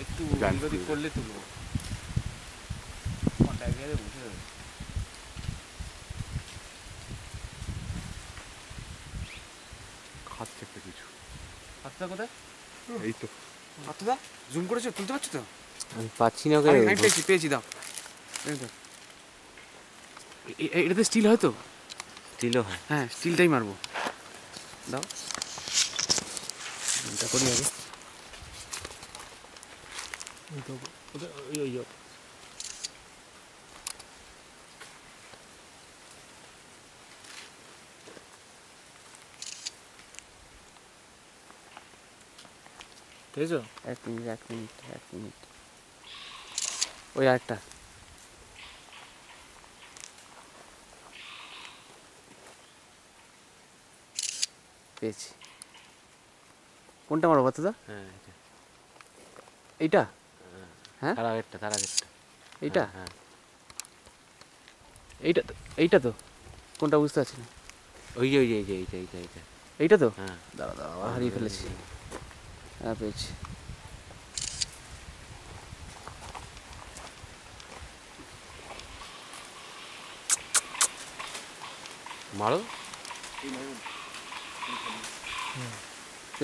একটু বিরোধী করলে তুলবো বুঝে যাবে। খাচ্ছে একটা কিছু। হাতটা কোথায়? এই তো হাতটা জুম করেছো, তুলতে পারছো তো? আমি পাচ্ছি না। আমি পেয়েছি দাও। এটাতে স্টিল হয় তো? স্টিলও হয়। হ্যাঁ, স্টিলটাই মারবো। দাও, এটা করি আগে। পেয়েছো? এক মিনিট ওই আরেকটা পেয়েছি। কোনটা মারবো দাদা? হ্যাঁ এইটা? হ্যাঁ, তার আগেরটা এইটা? হ্যাঁ এইটা তো কোনটা বুঝতে পারছি না। ওই যে এইটা এইটা তো? হ্যাঁ। দাঁড়া হারিয়ে ফেলেছি। হ্যাঁ পেয়েছি। মারো।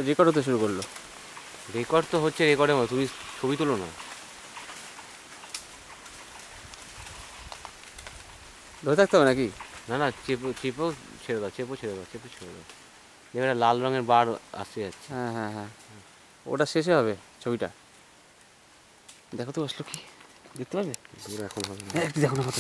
রেকর্ড হতে শুরু করলো। রেকর্ড তো হচ্ছে, রেকর্ডের মতো তুমি ছবি তোলো না। ধরে থাকতে হবে নাকি? না চেপেও ছেড়ে দাও, চেপে ছেড়ে দাও। দেখবে লাল রঙের বার আসতে যাচ্ছে। হ্যাঁ ওটা শেষে হবে ছবিটা। দেখো তো আসলো কি, দেখতে পারবে? এখন হবে না। একটু দেখো না কত